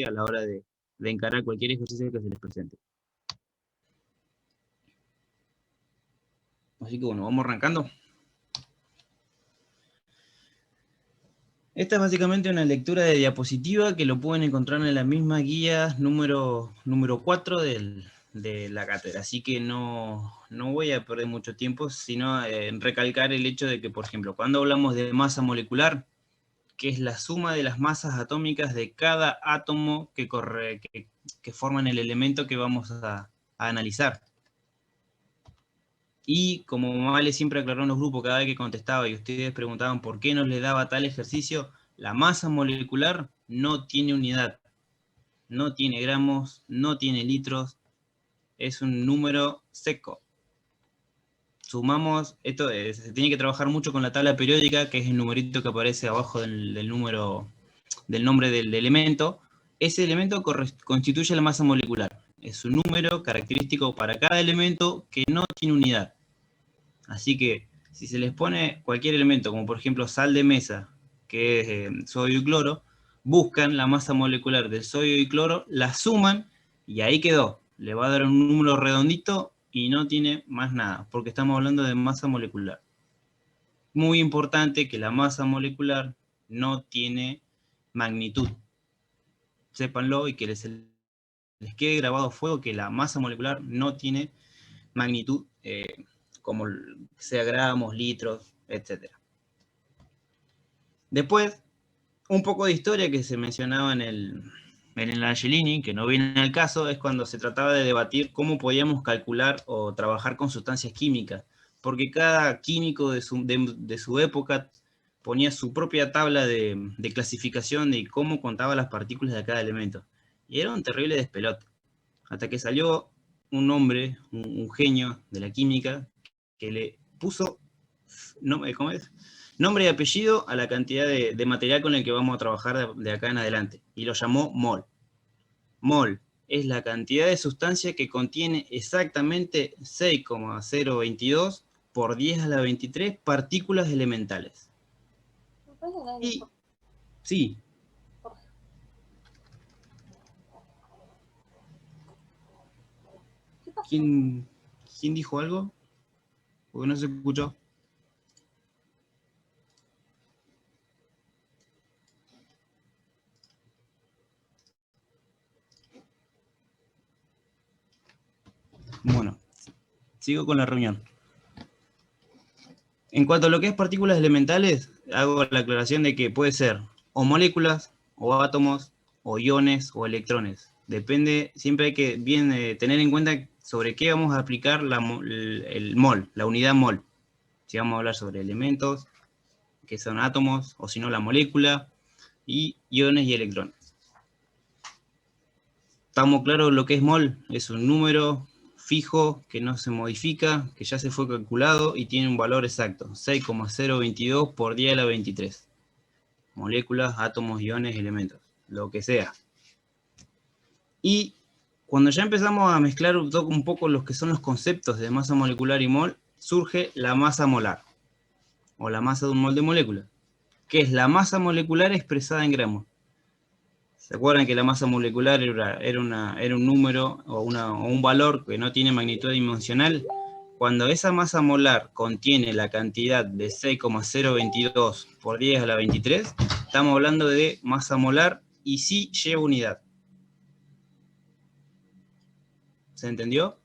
a la hora de encarar cualquier ejercicio que se les presente. Así que bueno, vamos arrancando. Esta es básicamente una lectura de diapositiva que lo pueden encontrar en la misma guía número 4 de la cátedra. Así que no voy a perder mucho tiempo, sino en recalcar el hecho de que, por ejemplo, cuando hablamos de masa molecular, que es la suma de las masas atómicas de cada átomo que forman el elemento que vamos a analizar. Y como Vale siempre aclaró en los grupos cada vez que contestaba y ustedes preguntaban por qué no les daba tal ejercicio, la masa molecular no tiene unidad, no tiene gramos, no tiene litros, es un número seco. Sumamos, esto se tiene que trabajar mucho con la tabla periódica, que es el numerito que aparece abajo del número, del nombre del elemento. Ese elemento constituye la masa molecular. Es un número característico para cada elemento que no tiene unidad. Así que, si se les pone cualquier elemento, como por ejemplo sal de mesa, que es sodio y cloro, buscan la masa molecular del sodio y cloro, la suman, y ahí quedó. Le va a dar un número redondito y no tiene más nada, porque estamos hablando de masa molecular. Muy importante que la masa molecular no tiene magnitud. Sépanlo y que les quede grabado a fuego que la masa molecular no tiene magnitud, como sea gramos, litros, etc. Después, un poco de historia que se mencionaba en el Angelini, que no viene al caso, es cuando se trataba de debatir cómo podíamos calcular o trabajar con sustancias químicas, porque cada químico de su época ponía su propia tabla de clasificación de cómo contaba las partículas de cada elemento. Y era un terrible despelote. Hasta que salió un hombre, un genio de la química, que le puso nombre y apellido a la cantidad de material con el que vamos a trabajar de acá en adelante, y lo llamó mol. Mol es la cantidad de sustancia que contiene exactamente 6,022 por 10 a la 23 partículas elementales. Y, sí. ¿Quién dijo algo? Porque no se escuchó. Bueno, sigo con la reunión. En cuanto a lo que es partículas elementales, hago la aclaración de que puede ser o moléculas, o átomos, o iones, o electrones. Depende, siempre hay que tener en cuenta sobre qué vamos a aplicar el mol, la unidad mol. Si vamos a hablar sobre elementos, que son átomos, o si no la molécula, y iones y electrones. ¿Estamos claros lo que es mol? Es un número fijo que no se modifica, que ya se fue calculado y tiene un valor exacto, 6,022 por 10 a la 23. Moléculas, átomos, iones, elementos, lo que sea. Y cuando ya empezamos a mezclar un poco los que son los conceptos de masa molecular y mol, surge la masa molar, o la masa de un mol de molécula, que es la masa molecular expresada en gramos. ¿Se acuerdan que la masa molecular era un número o un valor que no tiene magnitud dimensional? Cuando esa masa molar contiene la cantidad de 6,022 por 10 a la 23, estamos hablando de masa molar y sí lleva unidad. ¿Se entendió?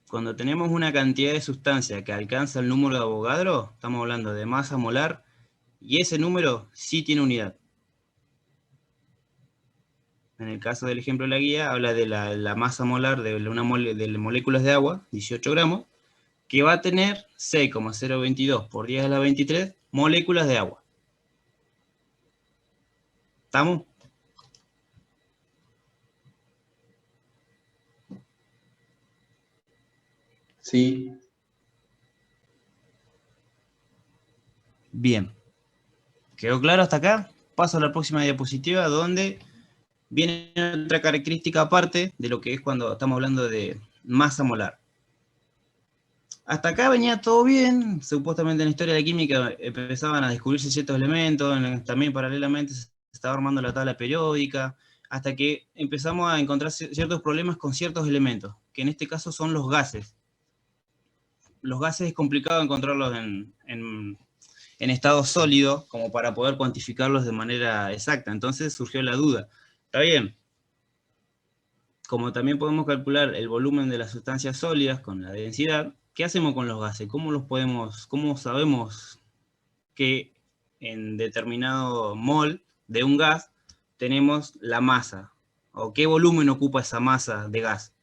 Cuando tenemos una cantidad de sustancia que alcanza el número de Avogadro, estamos hablando de masa molar y ese número sí tiene unidad. En el caso del ejemplo de la guía, habla de la masa molar de moléculas de agua, 18 gramos, que va a tener 6,022 por 10 a la 23 moléculas de agua. ¿Estamos? Sí. Bien. ¿Quedó claro hasta acá? Paso a la próxima diapositiva, donde viene otra característica aparte de lo que es cuando estamos hablando de masa molar. Hasta acá venía todo bien, supuestamente en la historia de la química empezaban a descubrirse ciertos elementos, también paralelamente se estaba armando la tabla periódica, hasta que empezamos a encontrar ciertos problemas con ciertos elementos, que en este caso son los gases. Los gases es complicado encontrarlos en estado sólido, como para poder cuantificarlos de manera exacta. Entonces surgió la duda. Está bien, como también podemos calcular el volumen de las sustancias sólidas con la densidad, ¿qué hacemos con los gases? ¿Cómo sabemos que en determinado mol de un gas tenemos la masa? ¿O qué volumen ocupa esa masa de gas?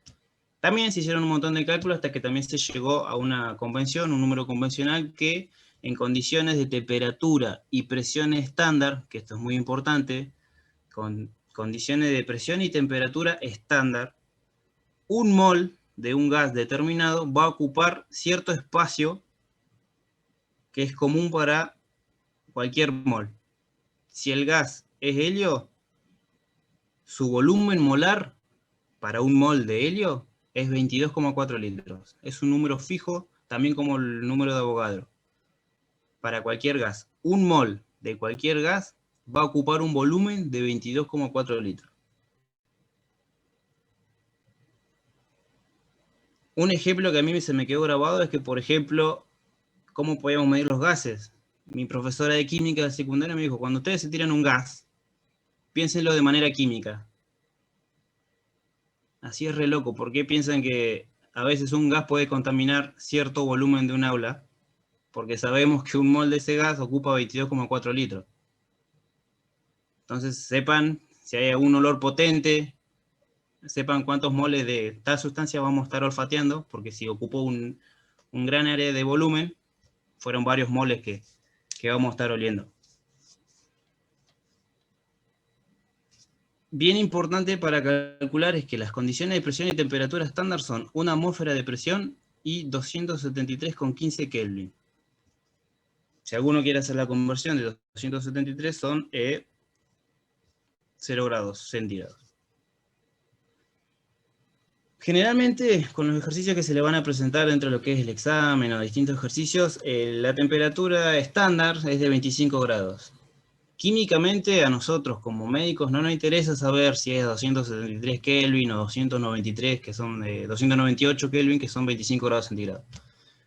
También se hicieron un montón de cálculos hasta que también se llegó a una convención, un número convencional que en condiciones de temperatura y presión estándar, que esto es muy importante, con condiciones de presión y temperatura estándar, un mol de un gas determinado va a ocupar cierto espacio que es común para cualquier mol. Si el gas es helio, su volumen molar para un mol de helio es 22,4 litros. Es un número fijo, también como el número de Avogadro. Para cualquier gas, un mol de cualquier gas va a ocupar un volumen de 22,4 litros. Un ejemplo que a mí se me quedó grabado es que, por ejemplo, ¿cómo podíamos medir los gases? Mi profesora de química de secundaria me dijo, cuando ustedes se tiran un gas, piénsenlo de manera química. Así es re loco, ¿por qué piensan que a veces un gas puede contaminar cierto volumen de un aula? Porque sabemos que un mol de ese gas ocupa 22,4 litros. Entonces sepan si hay algún olor potente, sepan cuántos moles de tal sustancia vamos a estar olfateando, porque si ocupó un gran área de volumen, fueron varios moles que vamos a estar oliendo. Bien importante para calcular es que las condiciones de presión y temperatura estándar son una atmósfera de presión y 273,15 Kelvin. Si alguno quiere hacer la conversión de 273 son 0 grados centígrados. Generalmente, con los ejercicios que se le van a presentar dentro de lo que es el examen o distintos ejercicios, la temperatura estándar es de 25 grados. Químicamente, a nosotros como médicos no nos interesa saber si es 273 Kelvin o 293, que son 298 Kelvin, que son 25 grados centígrados.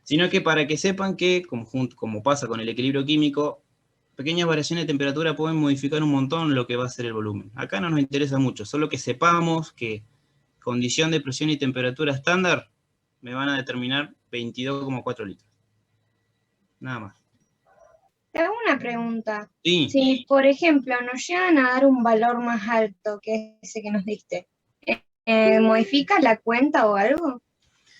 Sino que para que sepan que, como pasa con el equilibrio químico, pequeñas variaciones de temperatura pueden modificar un montón lo que va a ser el volumen. Acá no nos interesa mucho, solo que sepamos que condición de presión y temperatura estándar me van a determinar 22,4 litros. Nada más. Te hago una pregunta. Sí. Si, por ejemplo, nos llegan a dar un valor más alto que ese que nos diste, ¿modifica la cuenta o algo?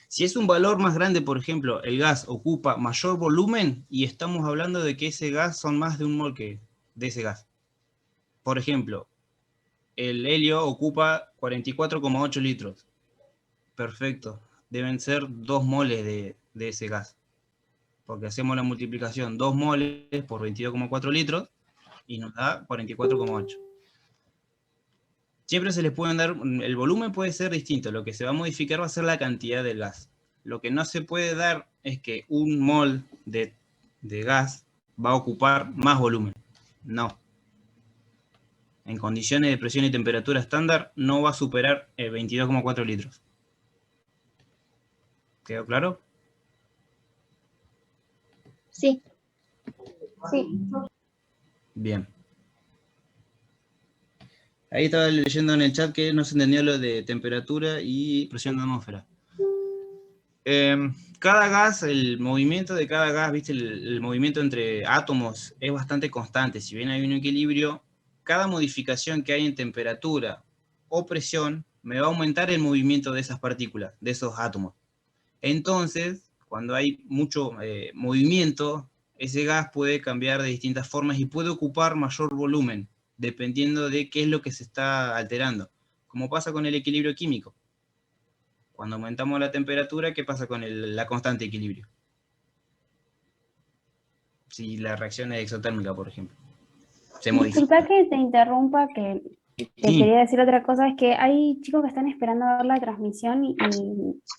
Si es un valor más grande, por ejemplo, el gas ocupa mayor volumen y estamos hablando de que ese gas son más de un mol de ese gas. Por ejemplo, el helio ocupa 44,8 litros. Perfecto. Deben ser 2 moles de ese gas. Porque hacemos la multiplicación 2 moles por 22,4 litros y nos da 44,8. Siempre se les pueden dar, el volumen puede ser distinto, lo que se va a modificar va a ser la cantidad del gas. Lo que no se puede dar es que un mol de gas va a ocupar más volumen. No. En condiciones de presión y temperatura estándar no va a superar 22,4 litros. ¿Quedó claro? Sí. Sí. Bien. Ahí estaba leyendo en el chat que no se entendió lo de temperatura y presión de atmósfera. Cada gas, el movimiento de cada gas, ¿viste? El movimiento entre átomos es bastante constante. Si bien hay un equilibrio, cada modificación que hay en temperatura o presión me va a aumentar el movimiento de esas partículas, de esos átomos. Entonces, cuando hay mucho movimiento, ese gas puede cambiar de distintas formas y puede ocupar mayor volumen, dependiendo de qué es lo que se está alterando. Como pasa con el equilibrio químico. Cuando aumentamos la temperatura, ¿qué pasa con la constante de equilibrio? Si la reacción es exotérmica, por ejemplo. Se modifica. Disculpa que te interrumpa, que te Sí. quería decir otra cosa, es que hay chicos que están esperando a ver la transmisión y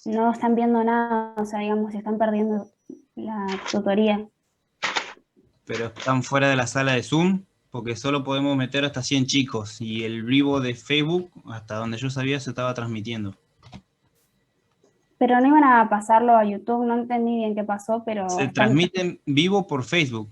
no están viendo nada, o sea, digamos, se están perdiendo la tutoría. Pero están fuera de la sala de Zoom, porque solo podemos meter hasta 100 chicos, y el vivo de Facebook, hasta donde yo sabía, se estaba transmitiendo. Pero no iban a pasarlo a YouTube, no entendí bien qué pasó, pero Se transmite en vivo por Facebook,